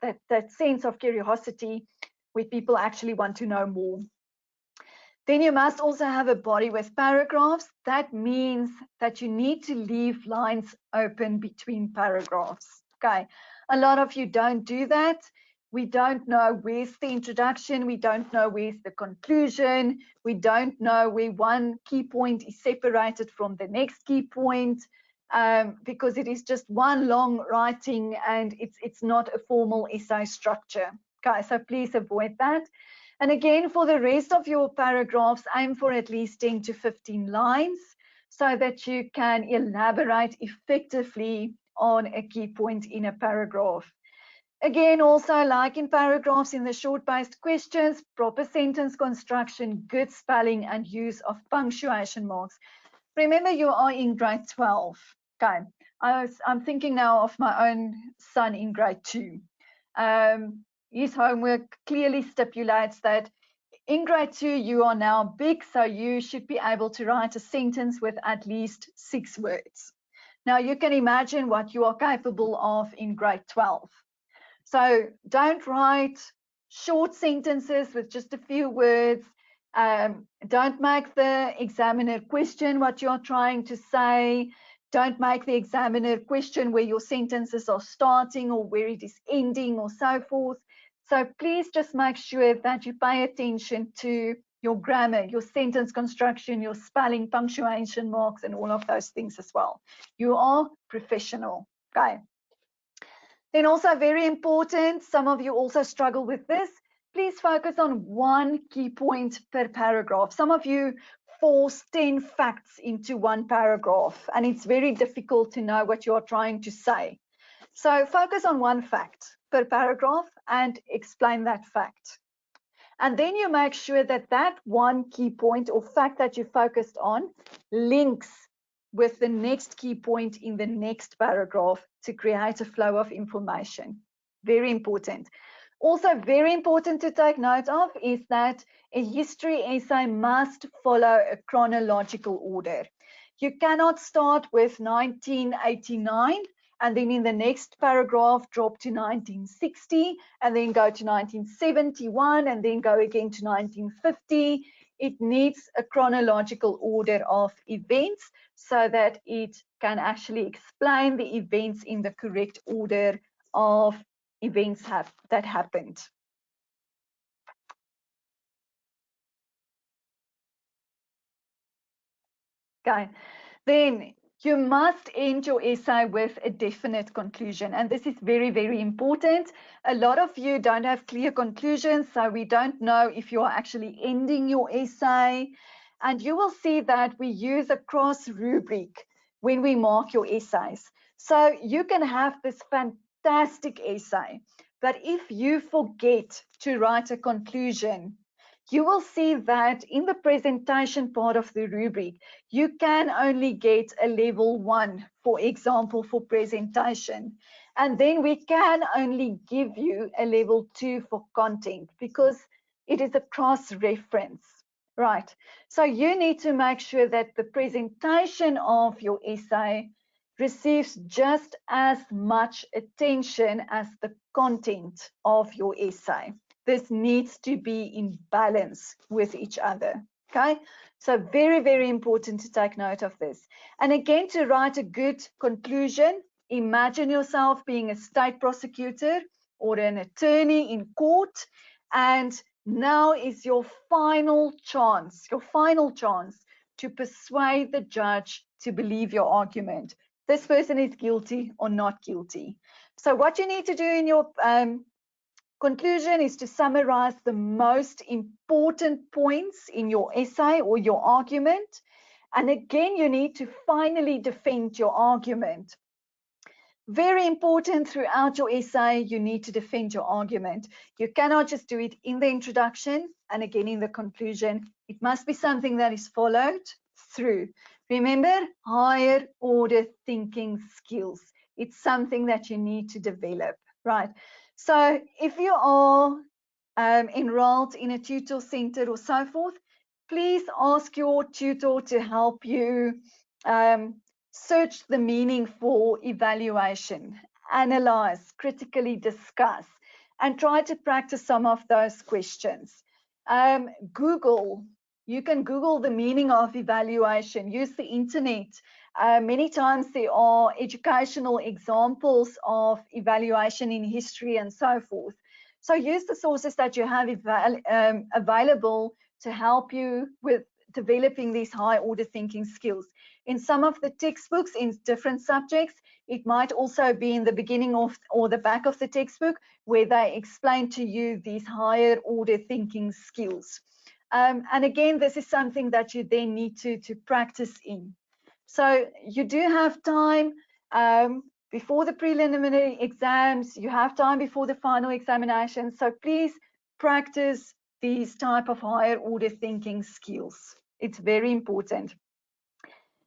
S1: sense of curiosity where people actually want to know more. Then you must also have a body with paragraphs. That means that you need to leave lines open between paragraphs. Okay, a lot of you don't do that. We don't know where's the introduction, we don't know where's the conclusion, we don't know where one key point is separated from the next key point, because it is just one long writing and it's not a formal essay structure. Okay, so please avoid that. And again, for the rest of your paragraphs, aim for at least 10 to 15 lines so that you can elaborate effectively on a key point in a paragraph. Again, also like in paragraphs in the short-based questions, proper sentence construction, good spelling, and use of punctuation marks. Remember, you are in grade 12. Okay, I'm thinking now of my own son in grade 2. His homework clearly stipulates that in grade 2, you are now big, so you should be able to write a sentence with at least 6 words. Now, you can imagine what you are capable of in grade 12. So don't write short sentences with just a few words. Don't make the examiner question what you're trying to say. Don't make the examiner question where your sentences are starting or where it is ending or so forth. So please just make sure that you pay attention to your grammar, your sentence construction, your spelling, punctuation marks, and all of those things as well. You are professional. Okay. Then also very important, some of you also struggle with this, please focus on one key point per paragraph. Some of you force 10 facts into one paragraph, and it's very difficult to know what you're trying to say. So focus on one fact per paragraph and explain that fact. And then you make sure that that one key point or fact that you focused on links with the next key point in the next paragraph to create a flow of information. Very important. Also very important to take note of is that a history essay must follow a chronological order. You cannot start with 1989 and then in the next paragraph drop to 1960 and then go to 1971 and then go again to 1950. It needs a chronological order of events so that it can actually explain the events in the correct order of events that happened. Okay, then you must end your essay with a definite conclusion. And this is very, very important. A lot of you don't have clear conclusions, so we don't know if you are actually ending your essay. And you will see that we use a cross rubric when we mark your essays. So you can have this fantastic essay, but if you forget to write a conclusion, you will see that in the presentation part of the rubric, you can only get a level 1, for example, for presentation. And then we can only give you a level 2 for content because it is a cross-reference, right? So you need to make sure that the presentation of your essay receives just as much attention as the content of your essay. This needs to be in balance with each other. Okay, so very, very important to take note of this. And again, to write a good conclusion, imagine yourself being a state prosecutor or an attorney in court, and now is your final chance to persuade the judge to believe your argument. This person is guilty or not guilty. So what you need to do in your conclusion is to summarize the most important points in your essay or your argument. And again, you need to finally defend your argument. Very important throughout your essay, you need to defend your argument. You cannot just do it in the introduction and again in the conclusion. It must be something that is followed through. Remember, higher order thinking skills. It's something that you need to develop, right? So if you are enrolled in a tutor center or so forth, please ask your tutor to help you search the meaning for evaluation, analyze, critically discuss, and try to practice some of those questions. Google, you can Google the meaning of evaluation, use the internet. Many times there are educational examples of evaluation in history and so forth. So use the sources that you have available to help you with developing these high order thinking skills. In some of the textbooks in different subjects, it might also be in the beginning of or the back of the textbook where they explain to you these higher order thinking skills. And again, this is something that you then need to practice in. So you do have time before the preliminary exams, you have time before the final examination. So please practice these type of higher order thinking skills. It's very important.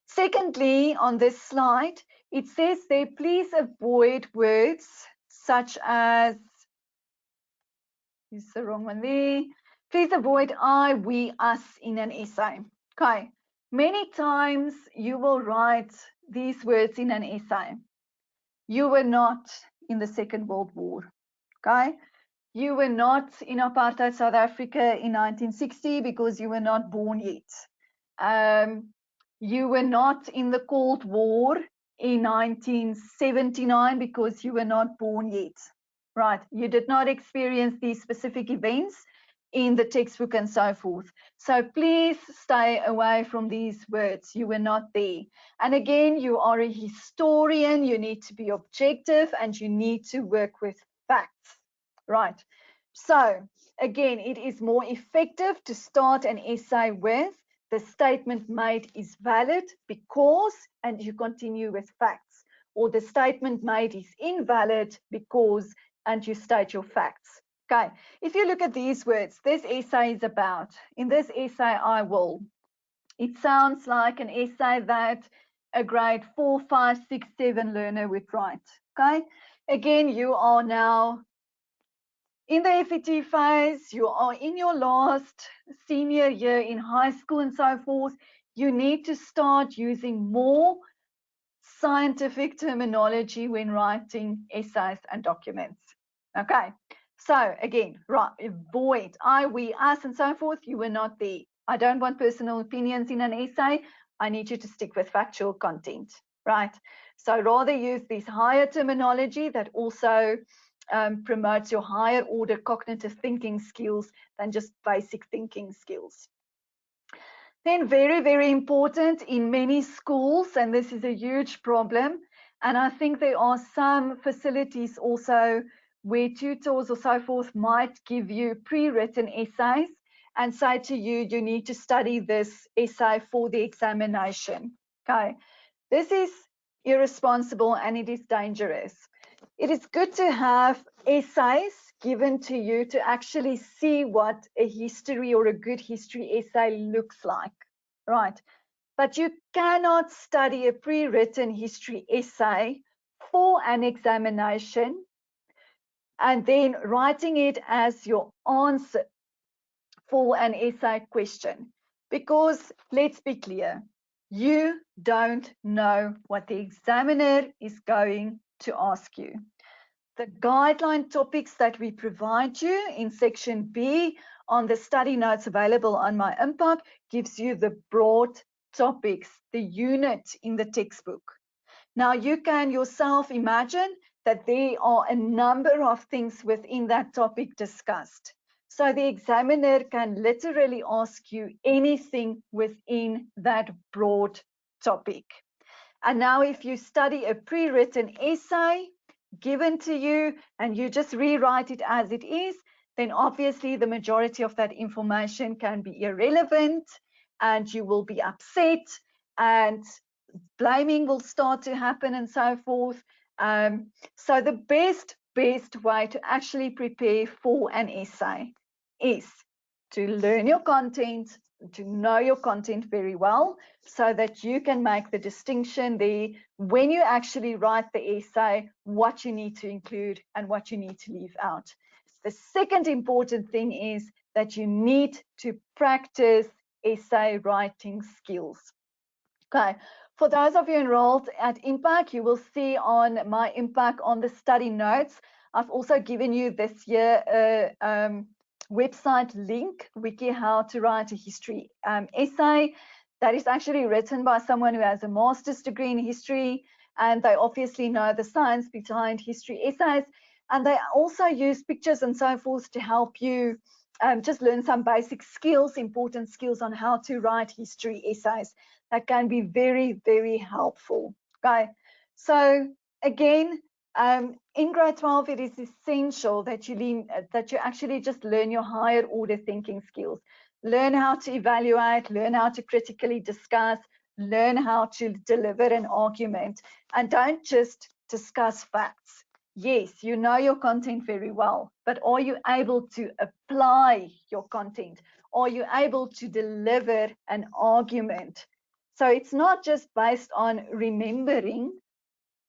S1: Secondly, on this slide, it says there, please avoid words such as, use the wrong one there. Please avoid I, we, us in an essay. Okay. Many times you will write these words in an essay. You were not in the Second World War. Okay. You were not in apartheid South Africa in 1960 because you were not born yet. You were not in the Cold War in 1979 because you were not born yet. Right, you did not experience these specific events in the textbook and so forth. So please stay away from these words. You were not there. And again, you are a historian. You need to be objective and you need to work with facts. Right. So again, it is more effective to start an essay with the statement made is valid because, and you continue with facts, or the statement made is invalid because, and you state your facts. Okay, if you look at these words, this essay is about, in this essay, I will. It sounds like an essay that a grade 4, 5, 6, 7 learner would write. Okay, again, you are now in the FET phase, you are in your last senior year in high school and so forth. You need to start using more scientific terminology when writing essays and documents. Okay, so again, right, avoid I, we, us, and so forth. You were not there. I don't want personal opinions in an essay. I need you to stick with factual content, right? So rather use this higher terminology that also promotes your higher order cognitive thinking skills than just basic thinking skills. Then very, very important in many schools, and this is a huge problem, and I think there are some facilities also where tutors or so forth might give you pre-written essays and say to you, you need to study this essay for the examination. Okay, this is irresponsible and it is dangerous. It is good to have essays given to you to actually see what a history or a good history essay looks like, right? But you cannot study a pre-written history essay for an examination and then writing it as your answer for an essay question. Because let's be clear, you don't know what the examiner is going to ask you. The guideline topics that we provide you in section B on the study notes available on my impact gives you the broad topics, the unit in the textbook. Now you can yourself imagine that there are a number of things within that topic discussed. So the examiner can literally ask you anything within that broad topic. And now if you study a pre-written essay given to you and you just rewrite it as it is, then obviously the majority of that information can be irrelevant and you will be upset and blaming will start to happen and so forth. So the best way to actually prepare for an essay is to learn your content, to know your content very well, so that you can make the distinction there when you actually write the essay, what you need to include and what you need to leave out. The second important thing is that you need to practice essay writing skills. Okay, for those of you enrolled at Impact, you will see on my Impact on the study notes, I've also given you this year a website link, Wiki How to Write a History Essay. That is actually written by someone who has a master's degree in history, and they obviously know the science behind history essays. And they also use pictures and so forth to help you just learn some basic skills, important skills on how to write history essays. That can be very, very helpful. Okay, so again, in grade 12, it is essential that you actually just learn your higher order thinking skills. Learn how to evaluate, learn how to critically discuss, learn how to deliver an argument, and don't just discuss facts. Yes, you know your content very well, but are you able to apply your content? Are you able to deliver an argument? So it's not just based on remembering,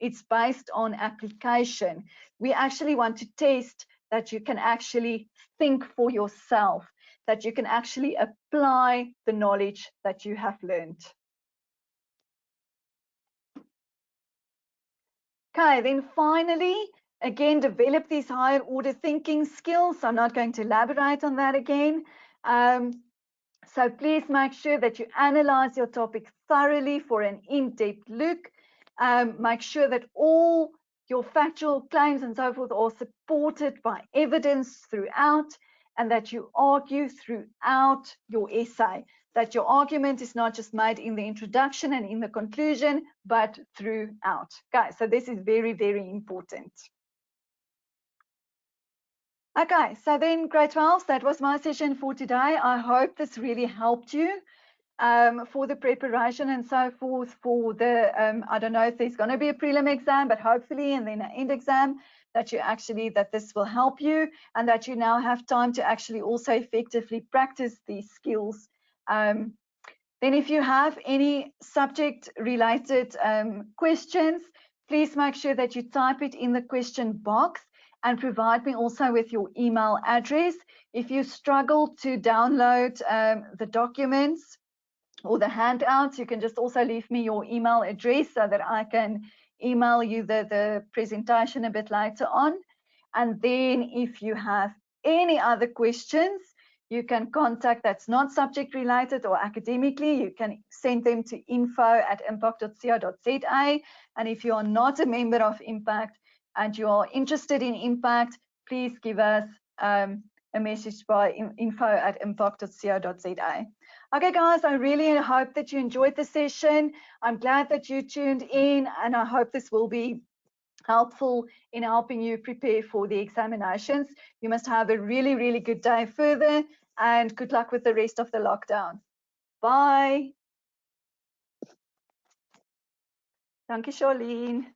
S1: it's based on application. We actually want to test that you can actually think for yourself, that you can actually apply the knowledge that you have learned. Okay, then finally, again, develop these higher order thinking skills. I'm not going to elaborate on that again. So please make sure that you analyze your topic thoroughly for an in-depth look. Make sure that all your factual claims and so forth are supported by evidence throughout, and that you argue throughout your essay, that your argument is not just made in the introduction and in the conclusion, but throughout. Okay, so this is very, very important. Okay, so then grade 12, that was my session for today. I hope this really helped you for the preparation and so forth for the, I don't know if there's going to be a prelim exam, but hopefully, and then an end exam, that this will help you and that you now have time to actually also effectively practice these skills. Then if you have any subject related questions, please make sure that you type it in the question box and provide me also with your email address. If you struggle to download the documents or the handouts, you can just also leave me your email address so that I can email you the presentation a bit later on. And then if you have any other questions, you can contact, that's not subject related or academically, you can send them to info@impact.co.za. And if you are not a member of Impact and you are interested in Impact, please give us a message by info@impact.co.za. Okay, guys, I really hope that you enjoyed the session. I'm glad that you tuned in, and I hope this will be helpful in helping you prepare for the examinations. You must have a really, really good day further, and good luck with the rest of the lockdown. Bye. Dankie, Charlene.